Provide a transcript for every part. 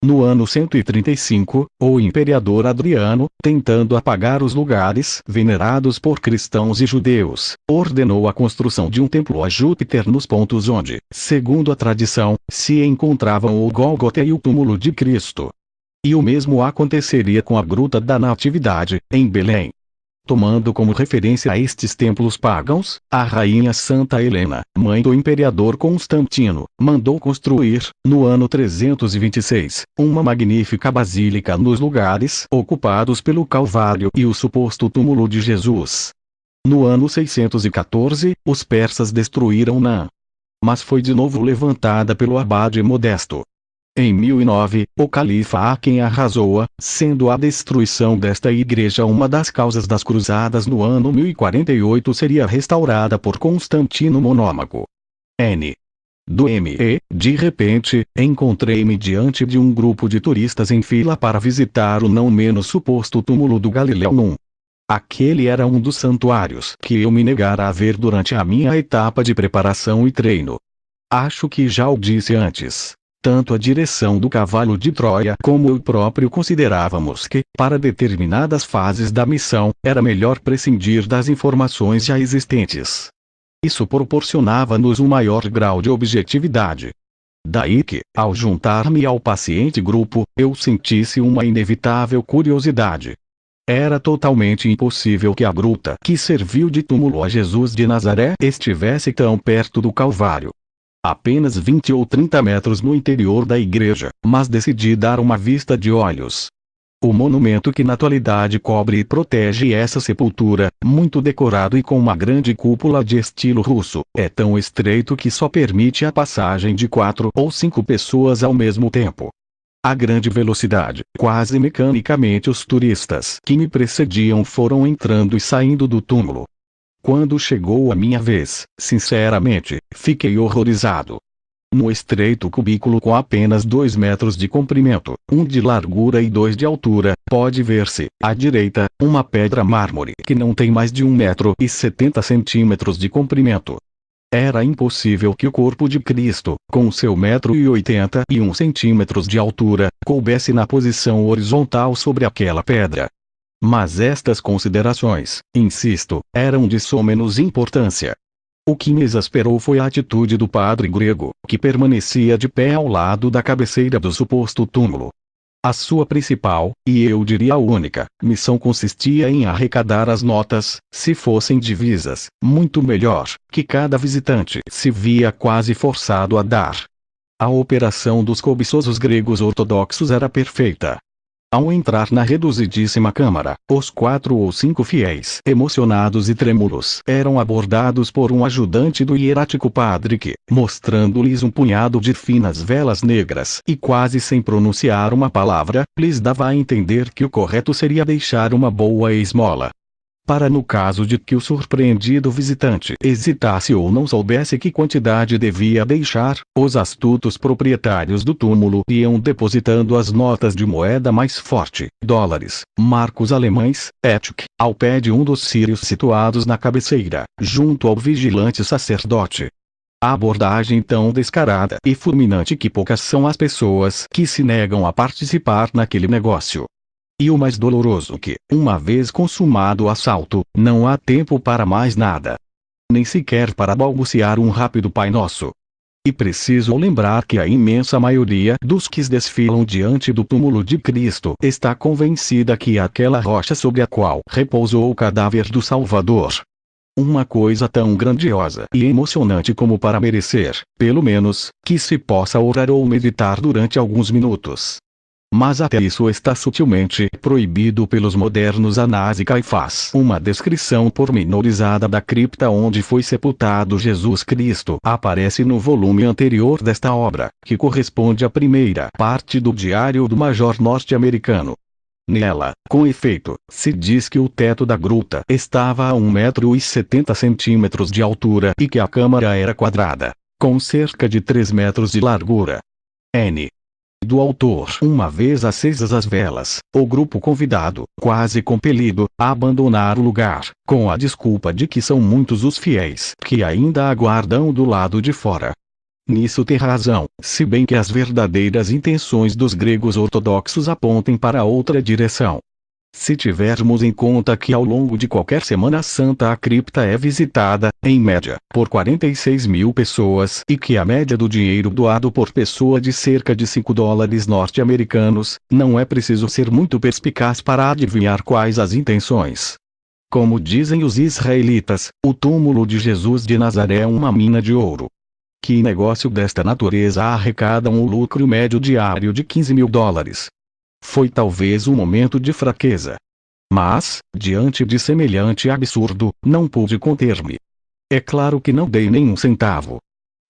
No ano 135, o imperador Adriano, tentando apagar os lugares venerados por cristãos e judeus, ordenou a construção de um templo a Júpiter nos pontos onde, segundo a tradição, se encontravam o Gólgota e o túmulo de Cristo. E o mesmo aconteceria com a Gruta da Natividade, em Belém. Tomando como referência a estes templos pagãos, a rainha Santa Helena, mãe do imperador Constantino, mandou construir, no ano 326, uma magnífica basílica nos lugares ocupados pelo Calvário e o suposto túmulo de Jesus. No ano 614, os persas destruíram Nan. Mas foi de novo levantada pelo abade Modesto. Em 1009, o califa Hakem arrasou-a, sendo a destruição desta igreja uma das causas das cruzadas. No ano 1048 seria restaurada por Constantino Monômaco. De repente, encontrei-me diante de um grupo de turistas em fila para visitar o não menos suposto túmulo do Galileu Num. Aquele era um dos santuários que eu me negara a ver durante a minha etapa de preparação e treino. Acho que já o disse antes. Tanto a direção do cavalo de Troia como eu próprio considerávamos que, para determinadas fases da missão, era melhor prescindir das informações já existentes. Isso proporcionava-nos um maior grau de objetividade. Daí que, ao juntar-me ao paciente grupo, eu sentisse uma inevitável curiosidade. Era totalmente impossível que a gruta que serviu de túmulo a Jesus de Nazaré estivesse tão perto do Calvário. Apenas 20 ou 30 metros no interior da igreja, mas decidi dar uma vista de olhos. O monumento que na atualidade cobre e protege essa sepultura, muito decorado e com uma grande cúpula de estilo russo, é tão estreito que só permite a passagem de 4 ou 5 pessoas ao mesmo tempo. A grande velocidade, quase mecanicamente os turistas que me precediam foram entrando e saindo do túmulo. Quando chegou a minha vez, sinceramente, fiquei horrorizado. No estreito cubículo com apenas 2 metros de comprimento, 1 de largura e 2 de altura, pode ver-se, à direita, uma pedra mármore que não tem mais de 1 metro e 70 centímetros de comprimento. Era impossível que o corpo de Cristo, com seu 1,81 m de altura, coubesse na posição horizontal sobre aquela pedra. Mas estas considerações, insisto, eram de somenos importância. O que me exasperou foi a atitude do padre grego, que permanecia de pé ao lado da cabeceira do suposto túmulo. A sua principal, e eu diria a única, missão consistia em arrecadar as notas, se fossem divisas, muito melhor, que cada visitante se via quase forçado a dar. A operação dos cobiçosos gregos ortodoxos era perfeita. Ao entrar na reduzidíssima câmara, os 4 ou 5 fiéis, emocionados e trêmulos, eram abordados por um ajudante do hierático padre que, mostrando-lhes um punhado de finas velas negras e quase sem pronunciar uma palavra, lhes dava a entender que o correto seria deixar uma boa esmola. Para no caso de que o surpreendido visitante hesitasse ou não soubesse que quantidade devia deixar, os astutos proprietários do túmulo iam depositando as notas de moeda mais forte, dólares, marcos alemães, étique, ao pé de um dos círios situados na cabeceira, junto ao vigilante sacerdote. A abordagem tão descarada e fulminante que poucas são as pessoas que se negam a participar naquele negócio. E o mais doloroso que, uma vez consumado o assalto, não há tempo para mais nada. Nem sequer para balbuciar um rápido Pai Nosso. E preciso lembrar que a imensa maioria dos que desfilam diante do túmulo de Cristo está convencida que aquela rocha sobre a qual repousou o cadáver do Salvador. Uma coisa tão grandiosa e emocionante como para merecer, pelo menos, que se possa orar ou meditar durante alguns minutos. Mas até isso está sutilmente proibido pelos modernos Anás e Caifás. Uma descrição pormenorizada da cripta onde foi sepultado Jesus Cristo aparece no volume anterior desta obra, que corresponde à primeira parte do Diário do Major norte-americano. Nela, com efeito, se diz que o teto da gruta estava a 1,70 m de altura e que a câmara era quadrada, com cerca de 3 metros de largura. Do autor. Uma vez acesas as velas, o grupo convidado, quase compelido, a abandonar o lugar, com a desculpa de que são muitos os fiéis que ainda aguardam do lado de fora. Nisso tem razão, se bem que as verdadeiras intenções dos gregos ortodoxos apontem para outra direção. Se tivermos em conta que ao longo de qualquer Semana Santa a cripta é visitada, em média, por 46 mil pessoas e que a média do dinheiro doado por pessoa de cerca de 5 dólares norte-americanos, não é preciso ser muito perspicaz para adivinhar quais as intenções. Como dizem os israelitas, o túmulo de Jesus de Nazaré é uma mina de ouro. Que negócio desta natureza arrecada um lucro médio diário de 15 mil dólares. Foi talvez um momento de fraqueza. Mas, diante de semelhante absurdo, não pude conter-me. É claro que não dei nenhum centavo.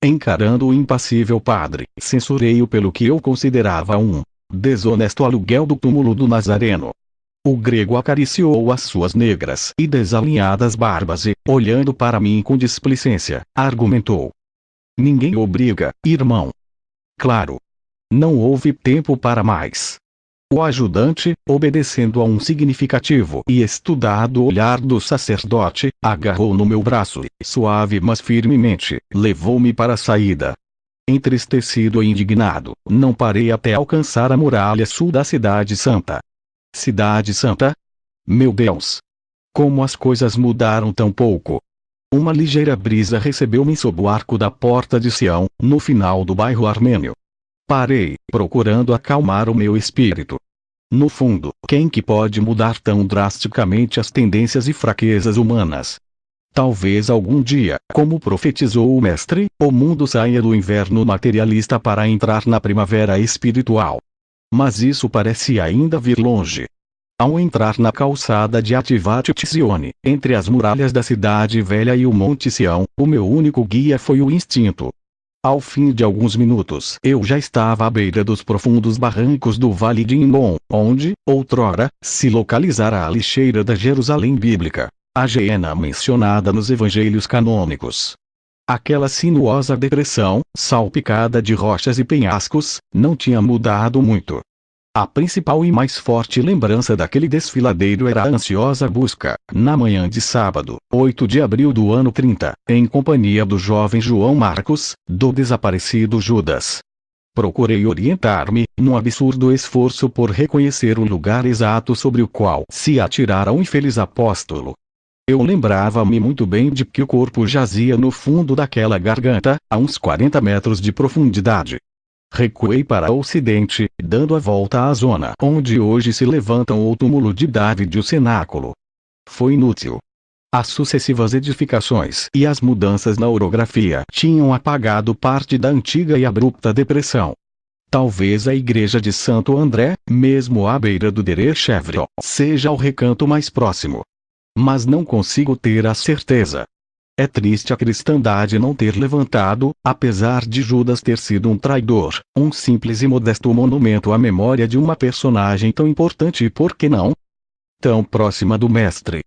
Encarando o impassível padre, censurei-o pelo que eu considerava um desonesto aluguel do túmulo do Nazareno. O grego acariciou as suas negras e desalinhadas barbas e, olhando para mim com displicência, argumentou. Ninguém obriga, irmão. Claro. Não houve tempo para mais. O ajudante, obedecendo a um significativo e estudado olhar do sacerdote, agarrou no meu braço e, suave mas firmemente, levou-me para a saída. Entristecido e indignado, não parei até alcançar a muralha sul da Cidade Santa. Cidade Santa? Meu Deus! Como as coisas mudaram tão pouco! Uma ligeira brisa recebeu-me sob o arco da Porta de Sião, no final do bairro Armênio. Parei, procurando acalmar o meu espírito. No fundo, quem que pode mudar tão drasticamente as tendências e fraquezas humanas? Talvez algum dia, como profetizou o mestre, o mundo saia do inverno materialista para entrar na primavera espiritual. Mas isso parece ainda vir longe. Ao entrar na calçada de Ativat Tzion, entre as muralhas da cidade velha e o Monte Sião, o meu único guia foi o instinto. Ao fim de alguns minutos eu já estava à beira dos profundos barrancos do Vale de Inom, onde, outrora, se localizara a lixeira da Jerusalém bíblica, a Geena mencionada nos evangelhos canônicos. Aquela sinuosa depressão, salpicada de rochas e penhascos, não tinha mudado muito. A principal e mais forte lembrança daquele desfiladeiro era a ansiosa busca, na manhã de sábado, 8 de abril do ano 30, em companhia do jovem João Marcos, do desaparecido Judas. Procurei orientar-me, num absurdo esforço por reconhecer o lugar exato sobre o qual se atirara o infeliz apóstolo. Eu lembrava-me muito bem de que o corpo jazia no fundo daquela garganta, a uns 40 metros de profundidade. Recuei para o ocidente, dando a volta à zona onde hoje se levantam o túmulo de David e o cenáculo. Foi inútil. As sucessivas edificações e as mudanças na orografia tinham apagado parte da antiga e abrupta depressão. Talvez a igreja de Santo André, mesmo à beira do Derech Chevron, seja o recanto mais próximo. Mas não consigo ter a certeza. É triste a cristandade não ter levantado, apesar de Judas ter sido um traidor, um simples e modesto monumento à memória de uma personagem tão importante e, por que não, tão próxima do mestre.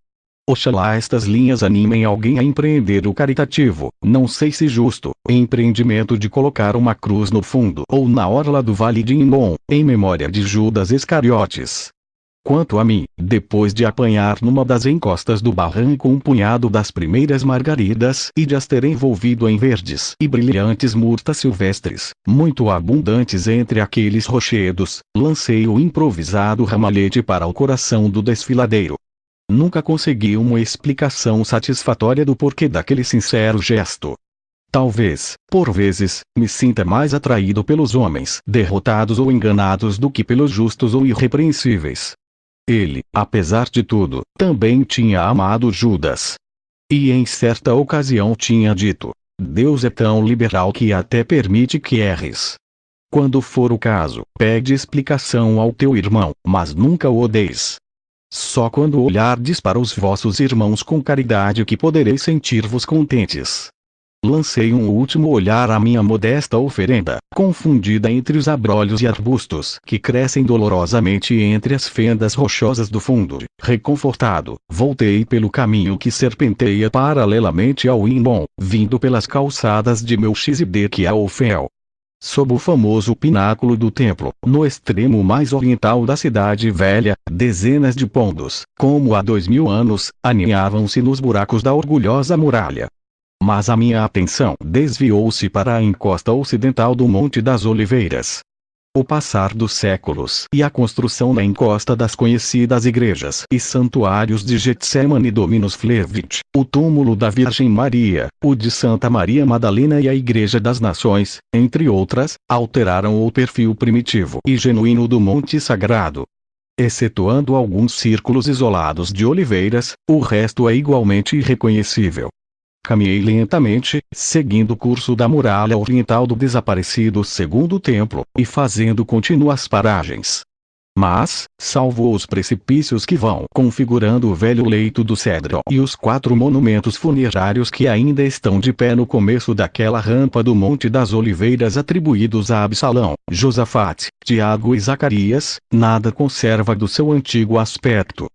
Oxalá estas linhas animem alguém a empreender o caritativo, não sei se justo, empreendimento de colocar uma cruz no fundo ou na orla do Vale de Inom, em memória de Judas Iscariotes. Quanto a mim, depois de apanhar numa das encostas do barranco um punhado das primeiras margaridas e de as ter envolvido em verdes e brilhantes murtas silvestres, muito abundantes entre aqueles rochedos, lancei o improvisado ramalhete para o coração do desfiladeiro. Nunca consegui uma explicação satisfatória do porquê daquele sincero gesto. Talvez, por vezes, me sinta mais atraído pelos homens derrotados ou enganados do que pelos justos ou irrepreensíveis. Ele, apesar de tudo, também tinha amado Judas. E em certa ocasião tinha dito: Deus é tão liberal que até permite que erres. Quando for o caso, pede explicação ao teu irmão, mas nunca o odeis. Só quando olhardes para os vossos irmãos com caridade que podereis sentir-vos contentes. Lancei um último olhar à minha modesta oferenda, confundida entre os abrolhos e arbustos que crescem dolorosamente entre as fendas rochosas do fundo. Reconfortado, voltei pelo caminho que serpenteia paralelamente ao Inom, vindo pelas calçadas de Melquisedeque a Ofel. Sob o famoso pináculo do templo, no extremo mais oriental da cidade velha, dezenas de pombos, como há 2000 anos, aninhavam-se nos buracos da orgulhosa muralha. Mas a minha atenção desviou-se para a encosta ocidental do Monte das Oliveiras. O passar dos séculos e a construção na encosta das conhecidas igrejas e santuários de Getsemane e Dominus Flevit, o túmulo da Virgem Maria, o de Santa Maria Madalena e a Igreja das Nações, entre outras, alteraram o perfil primitivo e genuíno do Monte Sagrado. Excetuando alguns círculos isolados de oliveiras, o resto é igualmente irreconhecível. Caminhei lentamente, seguindo o curso da muralha oriental do desaparecido segundo templo, e fazendo contínuas paragens. Mas, salvo os precipícios que vão configurando o velho leito do Cédron e os 4 monumentos funerários que ainda estão de pé no começo daquela rampa do Monte das Oliveiras atribuídos a Absalão, Josafate, Tiago e Zacarias, nada conserva do seu antigo aspecto.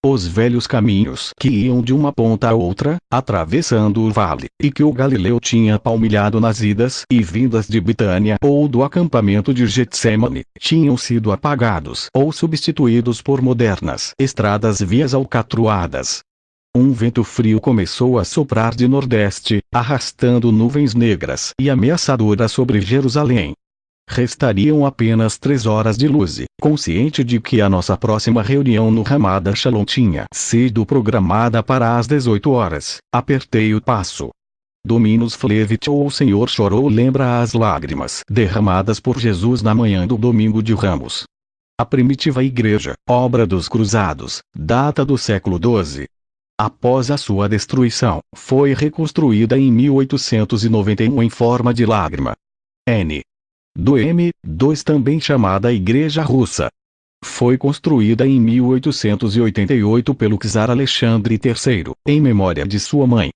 Os velhos caminhos que iam de uma ponta a outra, atravessando o vale, e que o Galileu tinha palmilhado nas idas e vindas de Betânia ou do acampamento de Getsemane, tinham sido apagados ou substituídos por modernas estradas vias alcatroadas. Um vento frio começou a soprar de nordeste, arrastando nuvens negras e ameaçadoras sobre Jerusalém. Restariam apenas 3 horas de luz, consciente de que a nossa próxima reunião no Ramada Shalom tinha sido programada para as 18 horas, apertei o passo. Dominus Flevit ou o Senhor chorou lembra as lágrimas derramadas por Jesus na manhã do domingo de Ramos. A primitiva igreja, obra dos cruzados, data do século XII. Após a sua destruição, foi reconstruída em 1891 em forma de lágrima. N. do M2 também chamada Igreja Russa. Foi construída em 1888 pelo czar Alexandre III, em memória de sua mãe,